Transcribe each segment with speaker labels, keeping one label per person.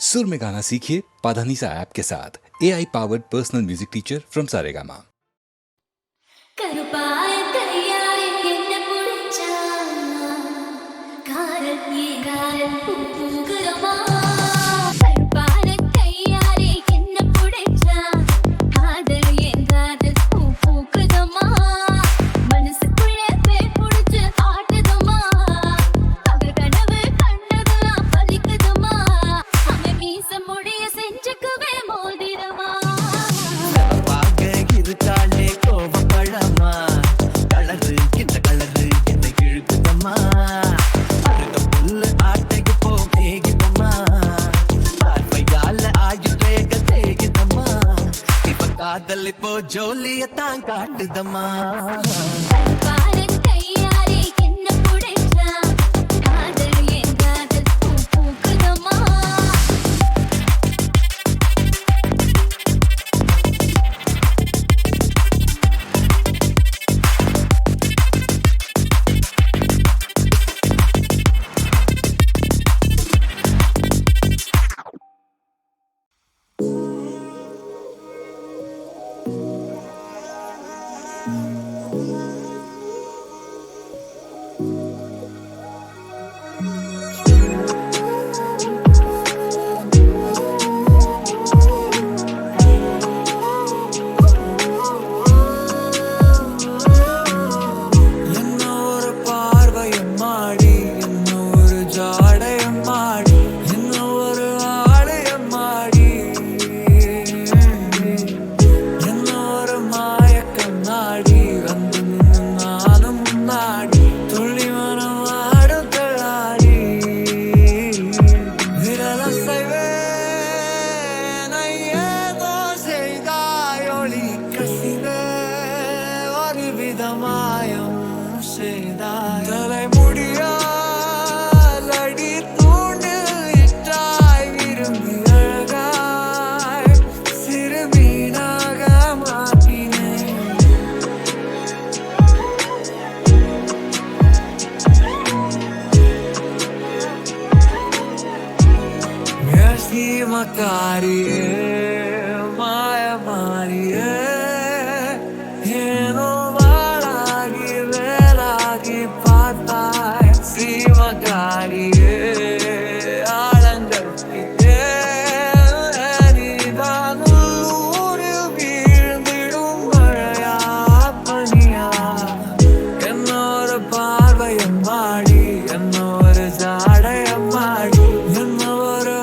Speaker 1: सुर में गाना सीखिए पाधानीसा ऐप के साथ AI powered personal music teacher from Saregama.
Speaker 2: காதலிப்போ ஜோலியத்தான் காட்டுதம்மா Macarie, Maya Marie, Heno Malagi, Velagi, Patai, Si Macarie, Alangarti, Anidanu, Virndidum Maraya, Paniya, Ennora Parvayam Madi, Ennora Zadayam Madi, Ennora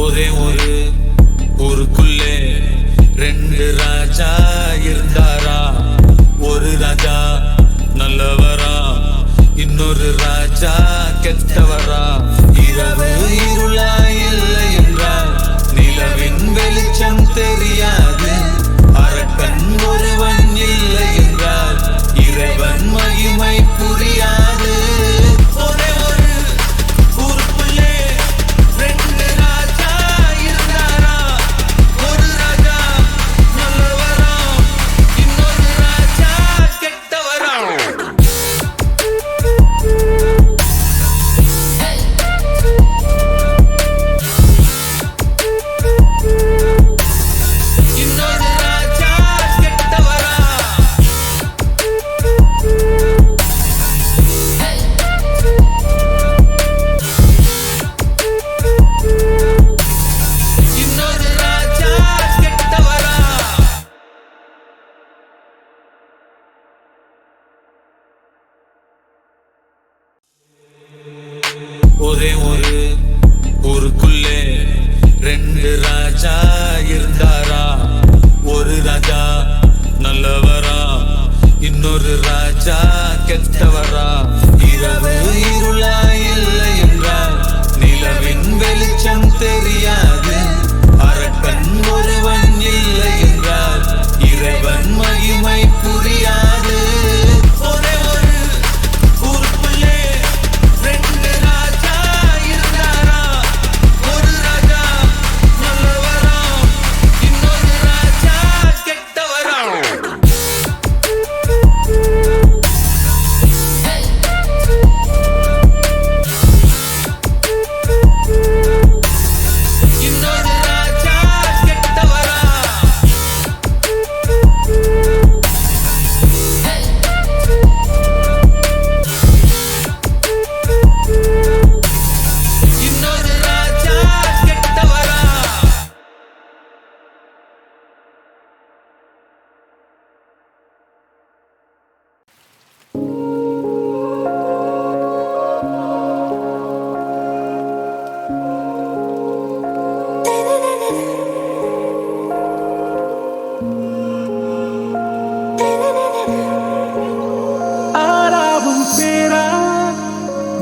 Speaker 2: ஒரே ஒரு ஊருக்குள்ளே ரெண்டு ராஜா இருந்தாரா. ஒரு ராஜா நல்லவரா, இன்னொரு ராஜா கெட்டவரா. இரவு இருளா இல்லை என்றால் நிலவின் வெளிச்சம் தெரியாது. அரக்கன் ஒருவன் இல்லை என்றால் இறைவன் மகிமை புரியாது. ஒரே ஒரு ஊருக்குள்ளே ரெண்டு ராஜா இருந்தாரா. ஒரு ராஜா நல்லவரா, இன்னொரு ராஜா கெட்டவரா. இன்னொரு ராஜா கெட்டவரா. இன்னொரு ராஜா கெட்டவரா. ஒரே ஒரு ஊருக்குள்ளே ரெண்டு ராஜா இருந்தாரா. ஒரு ராஜா நல்லவரா, இன்னொரு ராஜா கெட்டவரா. இரவு இருளா இல்லை என்றால் நிலவின் வெளிச்சம் தெரியாது. அரக்கன் ஒருவன் இல்லை என்றால் இறைவன் மகிமை புரியாது. ஒரே ஒரு ஊருக்குள்ளே ரெண்டு ராஜா இருந்தாரா. ஒரு ராஜா நல்லவரா, இன்னொரு ராஜா கெட்டவரா. இன்னொரு ராஜா கெட்டவரா. இன்னொரு ராஜா கெட்டவரா.
Speaker 3: ஆறாவும் பேரா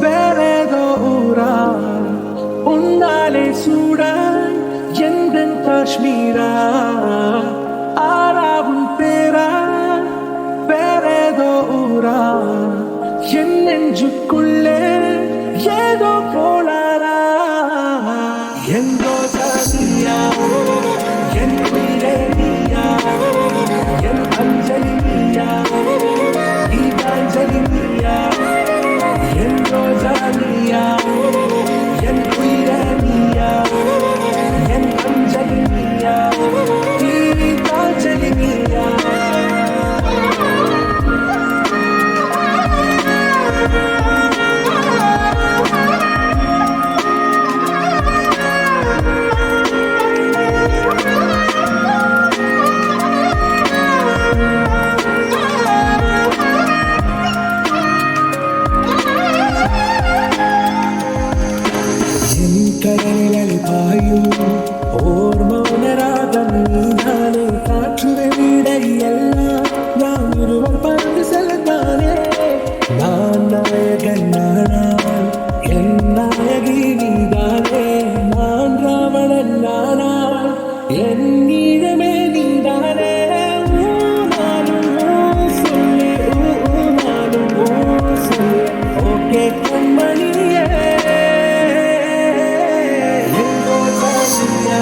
Speaker 3: வேறேதோ ஊரா உன்னாலே சூடாய் எந்தன் காஷ்மீரா. ஆறாவும் பேரா வேறேதோ ஊரா என் நெஞ்சுக்குள்ளே ஏதோ கோளாரா. எங்கோ சாதியா என் உயிரே நீயா, என் அஞ்சலி நீயா, கீதாஞ்சலி நீயா. என் ரோஜா நீயா, என் உயிரே நீயா, என் அஞ்சலி நீயா, கீதாஞ்சலி நீயா. கடலில் பாயும் ஓர் மௌனராகம் நீதானே. காற்றுரை வீடை எல்லாம் நாம் இருவர் பறந்து செல்லத்தானே. நான் நாயகன் நானால் என் நாயகி நீதானே. நான் ராவணன் நானால் என் ஈழமே நீதானே. ஊனாலும் சொல்லி ஊனாலும் சொல்லி ஓகே கண்மணியே. எங்கோ சாதியா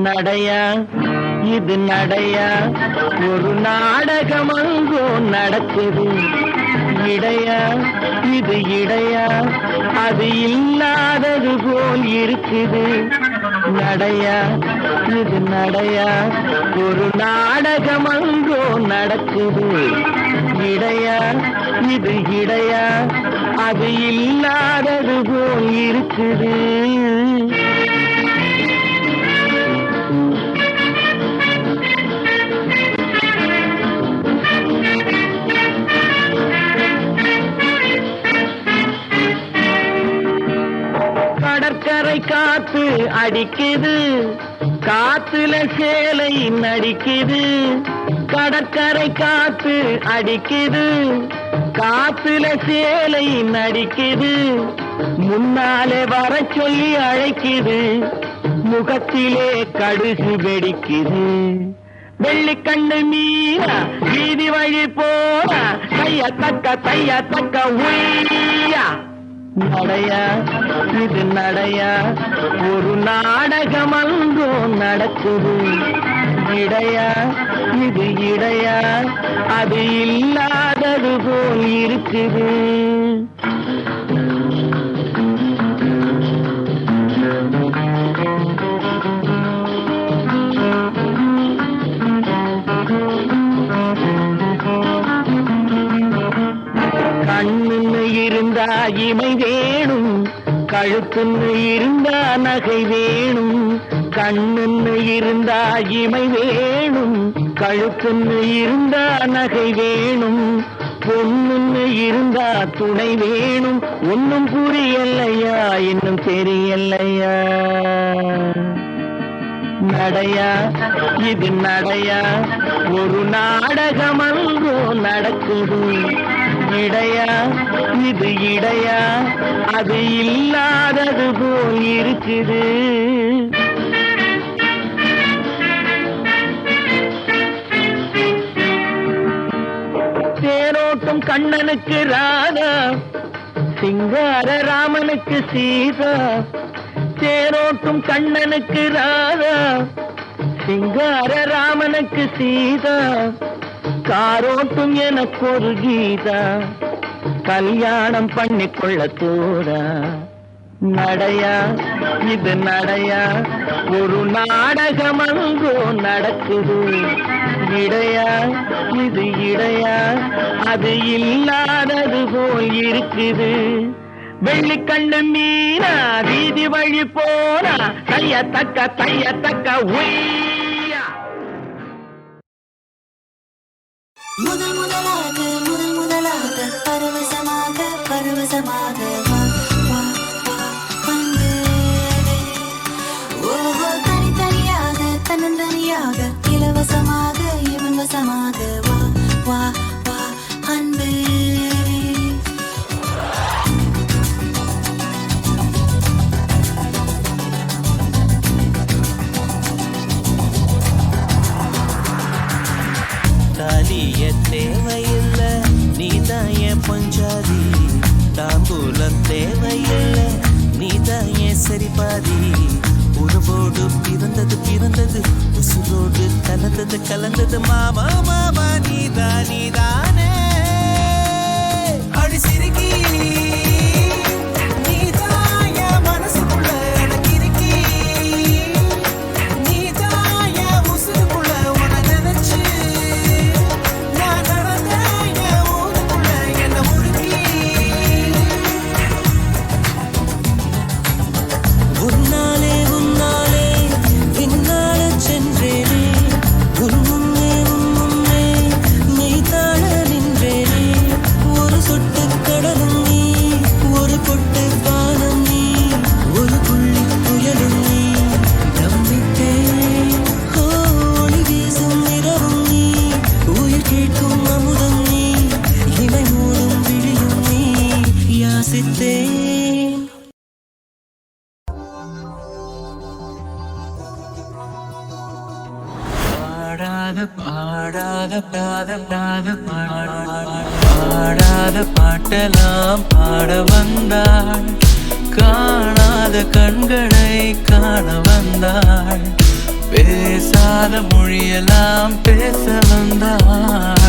Speaker 4: நடையா இது நடையா ஒரு நாடகம் அங்கோ நடக்குது இடையா இது இடையா அது இல்லாதது போல் இருக்குது நடையா இது நடையா ஒரு நாடகம் அங்கோ நடக்குது இடையா இது இடையா அது இல்லாதது போல் இருக்குது கடற்கரை காத்து அடிக்குது காத்துல சேலை நடிக்குது கடற்கரை காத்து அடிக்குது காத்துல சேலை நடிக்குது முன்னாலே வர சொல்லி அழைக்குது முகத்திலே கடுகு வெடிக்குது வெள்ளிக்கண்ணு மீனா வீதி வழி போனா தைய தக்க உய்யா நடையா இது நடையா ஒரு நாடகம் அங்கோ நடக்குது இடையா இது இடையா அது இல்லாதது போல் இருக்குது கண்ணுன்னு இருந்தா இமை வேணும் கழுத்துன்னு இருந்தா நகை வேணும் கண்ணுன்னு இருந்தா இமை வேணும் கழுத்துன்னு இருந்தா நகை வேணும் பொண்ணுன்னு இருந்தா துணை வேணும் ஒன்னும் புரியலையா இன்னும் தெரியலையா நடையா இது நடையா ஒரு நாடகம் அங்கோ நடக்குது இடையா இது இடையா அது இல்லாதது போல் இருக்குது தேரோட்டும் கண்ணனுக்கு ராதா சிங்கார ராமனுக்கு சீதா தேரோட்டும் கண்ணனுக்கு ராதா சிங்கார ராமனுக்கு சீதா காரோட்டும் எனக்கு ஒரு கீதா கல்யாணம் பண்ணிக்கொள்ள தோடா நடையா இது நடையா ஒரு நாடகம் அங்கோ நடக்குது இடையா இது இடையா அது இல்லாதது போல் இருக்குது வெள்ளிக்கண்ணு மீனா வீதி வழி போனா தையத்தக்க உய்யா
Speaker 5: முதல் முதலாக பரவசமாக வா வா வா வந்து ஓஹோ தனித்தனியாக தன்னந்தனியாக இலவசமாக இவன் வசமாக வா வா வா அன்பே
Speaker 6: தாலிய தேவையில்லை நீதான் என் பஞ்சாதி தாம்பூலம் தேவையில்லை நீதான் என் சரிபாதி உறவோடு பிறந்தது உசுரோடு கலந்தது மாமா மாமா நீதானே அடி சிரிக்கி நீதான் என் மனசுக்குள்ள எனக்கு இருக்கி நீதான் என் உசுருக்குள்ள உன நினைச்சு பாடாத பாட்டெல்லாம் பாட வந்தாள் காணாத கண்களை காண வந்தாள் பேசாத மொழியெல்லாம் பேச வந்தாள்